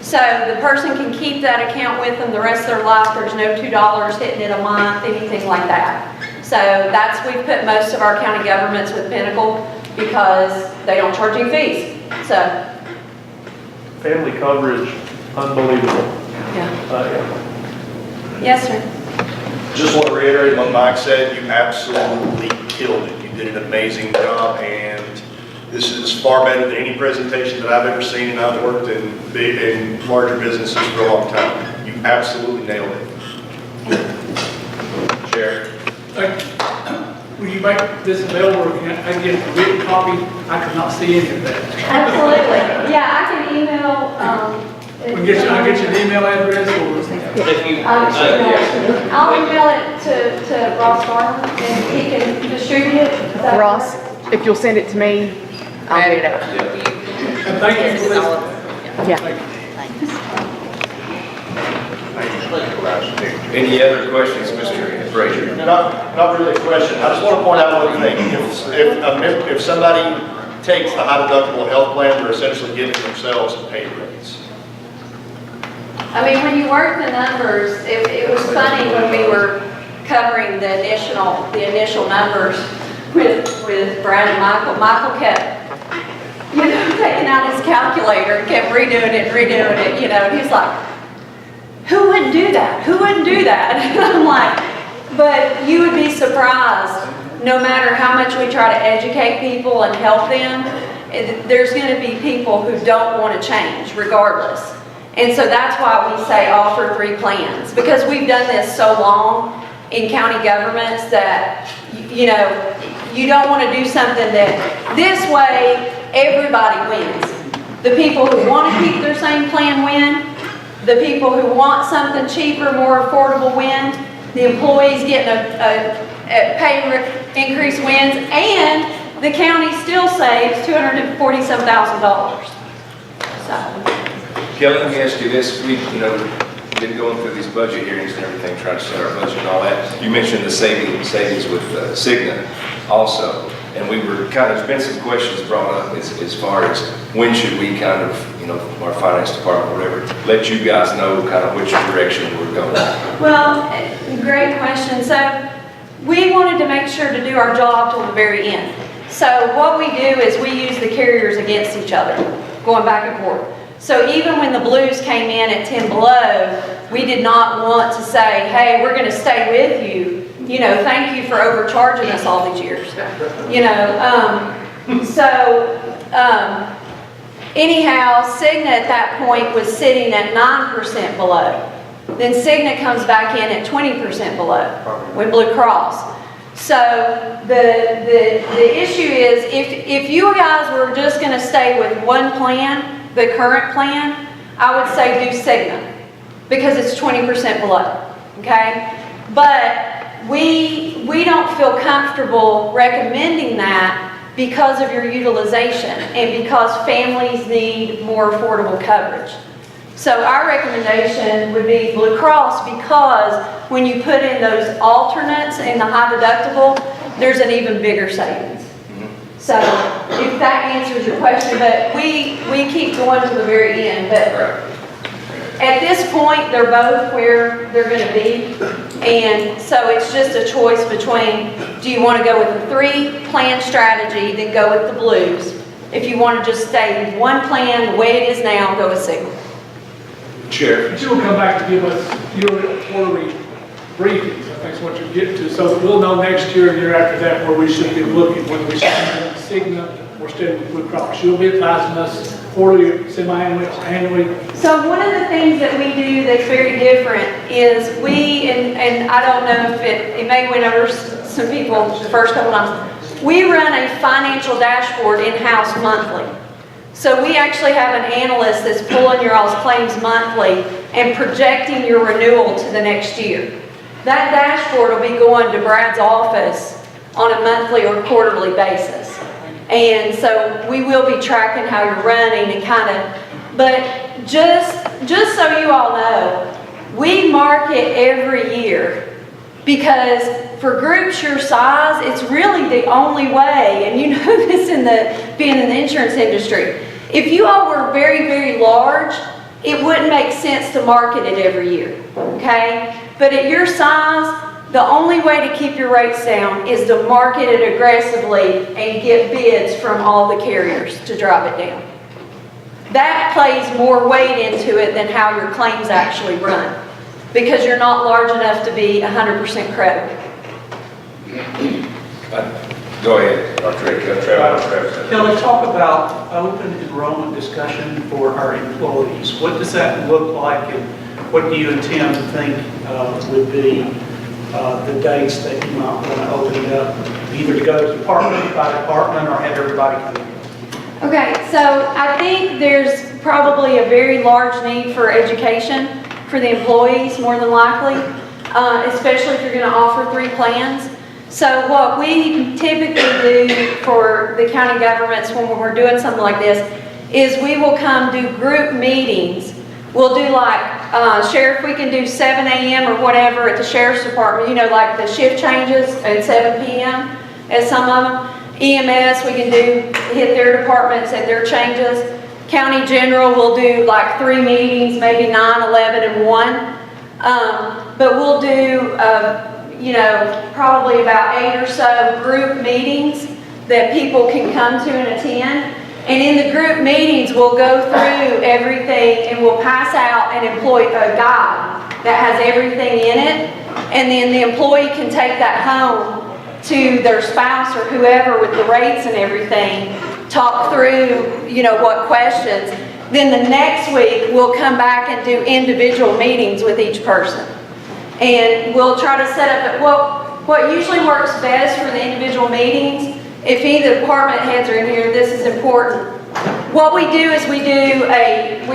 Speaker 4: So the person can keep that account with them the rest of their life. There's no $2 hitting it a month, anything like that. So that's, we've put most of our county governments with Pinnacle because they don't charge any fees. So.
Speaker 6: Family coverage, unbelievable.
Speaker 4: Yeah.
Speaker 6: Yeah.
Speaker 4: Yes, sir.
Speaker 7: Just want to reiterate what Mike said, you absolutely killed it. You did an amazing job, and this is far better than any presentation that I've ever seen, and I've worked in larger businesses for a long time. You absolutely nailed it. Chair.
Speaker 3: Will you make this available, can I get a written copy? I could not see any of that.
Speaker 4: Absolutely. Yeah, I can email,
Speaker 3: I'll get you an email address or?
Speaker 4: I'll email it to Ross Garland and he can distribute it. Is that
Speaker 8: Ross,
Speaker 4: correct?
Speaker 8: if you'll send it to me, I'll get it out.
Speaker 3: And thank you for this.
Speaker 8: Yeah.
Speaker 1: Any other questions, Mr. Frazier?
Speaker 7: Not really a question. I just want to point out one thing. If somebody takes the high deductible health plan, they're essentially giving themselves a pay raise.
Speaker 4: I mean, when you work the numbers, it was funny when we were covering the initial numbers with Brad and Michael. Michael kept, taking out his calculator and kept redoing it, and he's like, who wouldn't do that? Who wouldn't do that? And I'm like, but you would be surprised, no matter how much we try to educate people and help them, there's going to be people who don't want to change regardless. And so that's why we say offer 3 plans, because we've done this so long in county governments that, you don't want to do something that this way everybody wins. The people who want to keep their same plan win. The people who want something cheaper, more affordable win. The employees getting a pay increase wins, and the county still saves $247,000. So.
Speaker 1: Kelly, let me ask you this. We've been going through these budget hearings and everything, trying to set our budget and all that. You mentioned the savings with Cigna also. And there's been some questions brought up as far as when should we our finance department, whatever, let you guys know kind of which direction we're going.
Speaker 4: Well, great question. So we wanted to make sure to do our job till the very end. So what we do is we use the carriers against each other, going back and forth. So even when the Blues came in at 10 below, we did not want to say, hey, we're going to stay with you. Thank you for overcharging us all these years. Anyhow, Cigna at that point was sitting at 9% below. Then Cigna comes back in at 20% below with Blue Cross. So the issue is, if you guys were just gonna stay with one plan, the current plan, I would say do Cigna, because it's 20% below, okay? But we don't feel comfortable recommending that because of your utilization and because families need more affordable coverage. So our recommendation would be Blue Cross, because when you put in those alternates in the high deductible, there's an even bigger savings. So if that answers your question, but we keep going to the very end. But at this point, they're both where they're going to be. And so it's just a choice between, do you want to go with a 3-plan strategy, then go with the Blues? If you want to just stay with one plan, the way it is now, go with Cigna.
Speaker 1: Sheriff?
Speaker 3: But you'll come back to give us your quarterly briefings, I think is what you're getting to, so that we'll know next year and year after that where we should be looking, whether we should be with Cigna or stay with Blue Cross. You'll be advising us quarterly, semi-annually, annually.
Speaker 4: So one of the things that we do that's very different is and I don't know if it may win over some people the first couple times, we run a financial dashboard in-house monthly. So we actually have an analyst that's pulling your all's claims monthly and projecting your renewal to the next year. That dashboard will be going to Brad's office on a monthly or quarterly basis. And so we will be tracking how you're running and but just so you all know, we market every year because for groups your size, it's really the only way, and you know this being in the insurance industry. If you all were very, very large, it wouldn't make sense to market it every year, okay? But at your size, the only way to keep your rates down is to market it aggressively and get bids from all the carriers to drive it down. That plays more weight into it than how your claims actually run, because you're not large enough to be 100% credible.
Speaker 1: Go ahead, Dr. Travis.
Speaker 9: Kelly, talk about open enrollment discussion for our employees. What does that look like, and what do you intend to think would be the dates that you might want to open it up, either to go department by department or have everybody come in?
Speaker 4: Okay, so I think there's probably a very large need for education for the employees, more than likely, especially if you're going to offer 3 plans. So what we typically do for the county governments when we're doing something like this is we will come do group meetings. We'll do like, Sheriff, we can do 7 a.m. or whatever at the Sheriff's Department, you know, like the shift changes at 7 p.m. at some of them. EMS, we can hit their departments at their changes. County General will do like 3 meetings, maybe 9, 11, and 1. But we'll do, you know, probably about 8 or so group meetings that people can come to and attend. And in the group meetings, we'll go through everything and we'll pass out an employee guide that has everything in it. And then the employee can take that home to their spouse or whoever with the rates and everything, talk through, you know, what questions. Then the next week, we'll come back and do individual meetings with each person. And we'll try to set up, what usually works best for the individual meetings, if any of the department heads are in here, this is important. What we do is we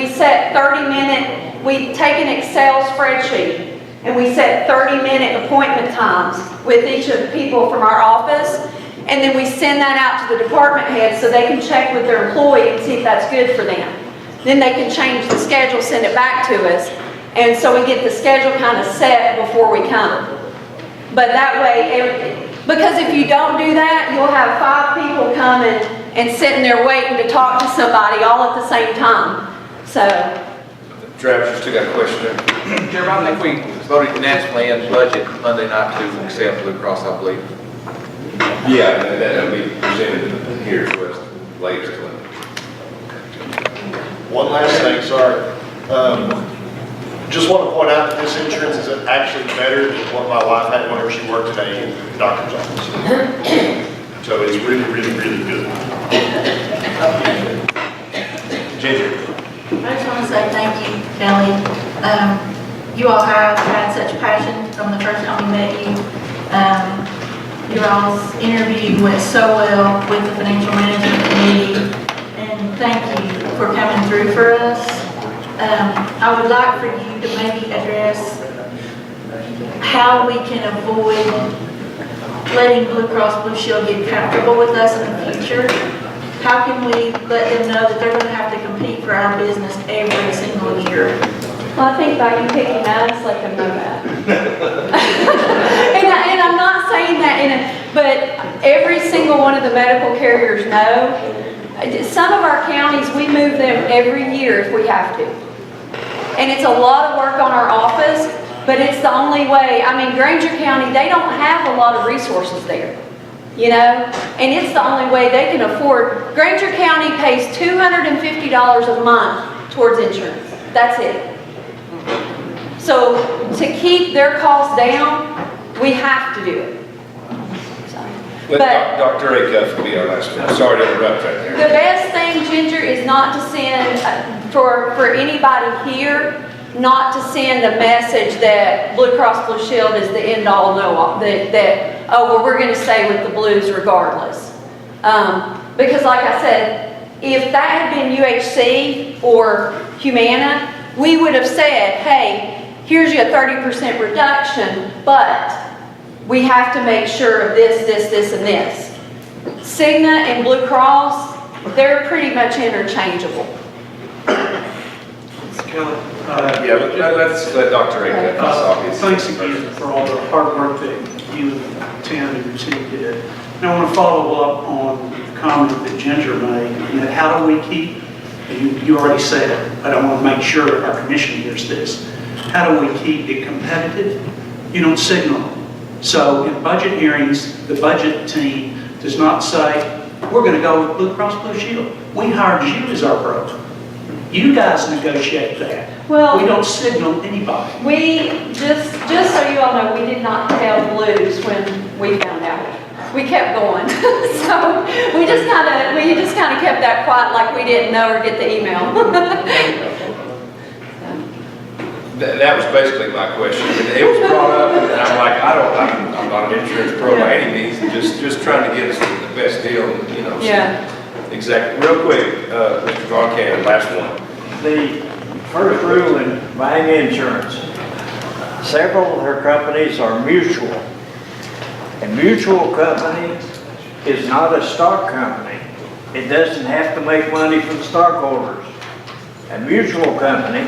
Speaker 4: set 30-minute, we take an Excel spreadsheet and we set 30-minute appointment times with each of the people from our office. And then we send that out to the department heads so they can check with their employee and see if that's good for them. Then they can change the schedule, send it back to us. And so we get the schedule kind of set before we come. But that way, because if you don't do that, you'll have 5 people coming and sitting there waiting to talk to somebody all at the same time. So.
Speaker 1: Travis, you still got a question there?
Speaker 10: Chairman, I think we voted unanimously in budget Monday night to accept Blue Cross, I believe.
Speaker 1: Yeah, and that'll be presented here to us later.
Speaker 7: One last thing, sorry. Just want to point out that this insurance is actually better than what my wife had whenever she worked today in the doctor's office. So it's really, really, really good. Ginger.
Speaker 11: I just want to say thank you, Kelly. You all have had such passion from the first time we met you. you all's interview went so well with the financial management committee, and thank you for coming through for us. I would like for you to maybe address how we can avoid letting Blue Cross Blue Shield get comfortable with us in the future. How can we let them know that they're going to have to compete for our business every single year?
Speaker 4: Well, I think by you picking us, let them know that. and I'm not saying that but every single one of the medical carriers know. Some of our counties, we move them every year if we have to. And it's a lot of work on our office, but it's the only way. I mean, Granger County, they don't have a lot of resources there, you know? And it's the only way they can afford. Granger County pays $250 a month towards insurance. That's it. So to keep their costs down, we have to do it.
Speaker 1: Let Dr. Acuff be our last one. Sorry to interrupt right there.
Speaker 4: The best thing, Ginger, is not to send, for anybody here, not to send a message that Blue Cross Blue Shield is the end all know all, oh, well, we're going to stay with the Blues regardless. Because like I said, if that had been UHC or Humana, we would have said, hey, here's your 30% reduction, but we have to make sure of this, this, this, and this. Cigna and Blue Cross, they're pretty much interchangeable.
Speaker 9: Kelly?
Speaker 1: Let's let Dr. Acuff.
Speaker 9: Thanks again for all the hard work that you and Tim and your team did. And I want to follow up on the comment that Ginger made, and that how do we keep, you already said it, but I want to make sure our commission hears this. How do we keep it competitive? You don't signal. So in budget hearings, the budget team does not say, we're going to go with Blue Cross Blue Shield. We hired you as our broker. You guys negotiate that.
Speaker 4: Well,
Speaker 9: we don't signal anybody.
Speaker 4: We, just so you all know, we did not tell Blues when we found out. We kept going. So we just kind of kept that quiet like we didn't know or get the email.
Speaker 1: That was basically my question. It was brought up, and I'm like, I'm not an insurance pro by any means, just trying to get us the best deal, you know.
Speaker 4: Yeah.
Speaker 1: Exactly. Real quick, Mr. Von Cannon, last one.
Speaker 5: The first rule in buying insurance, several of their companies are mutual. A mutual company is not a stock company. It doesn't have to make money for the stockholders. A mutual company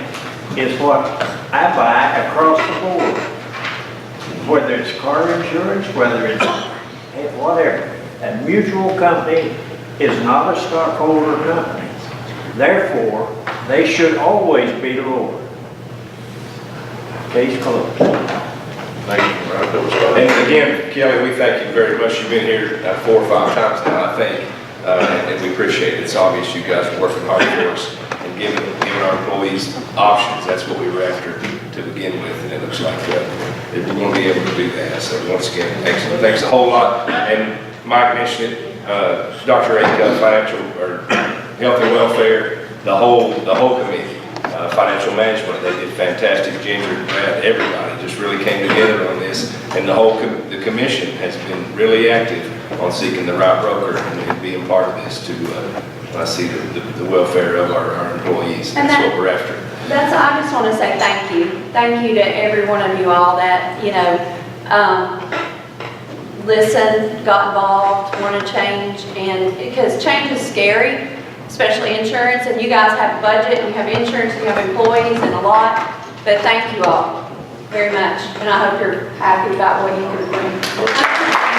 Speaker 5: is what I buy across the board. Whether it's car insurance, whether it's whatever. A mutual company is not a stockholder company. Therefore, they should always be lower. Case closed.
Speaker 1: Thank you. And again, Kelly, we thank you very much. You've been here 4 or 5 times now, I think, and we appreciate it. It's obvious you guys are working hard for us and giving our employees options. That's what we were after to begin with, and it looks like we're going to be able to do that. So once again, excellent. Thanks a whole lot. And Mike mentioned it. Dr. Acuff, financial or health and welfare, the whole committee, financial management, they did fantastic. Ginger, Brad, everybody just really came together on this, and the commission has been really active on seeking the right broker and being part of this to see the welfare of our employees.
Speaker 4: And
Speaker 1: that's what we're after.
Speaker 4: I just want to say thank you. Thank you to every one of you all that, you know, listened, got involved, want to change, and because change is scary, especially insurance, and you guys have a budget, and you have insurance, and you have employees, and a lot, but thank you all very much, and I hope you're happy about what you can bring.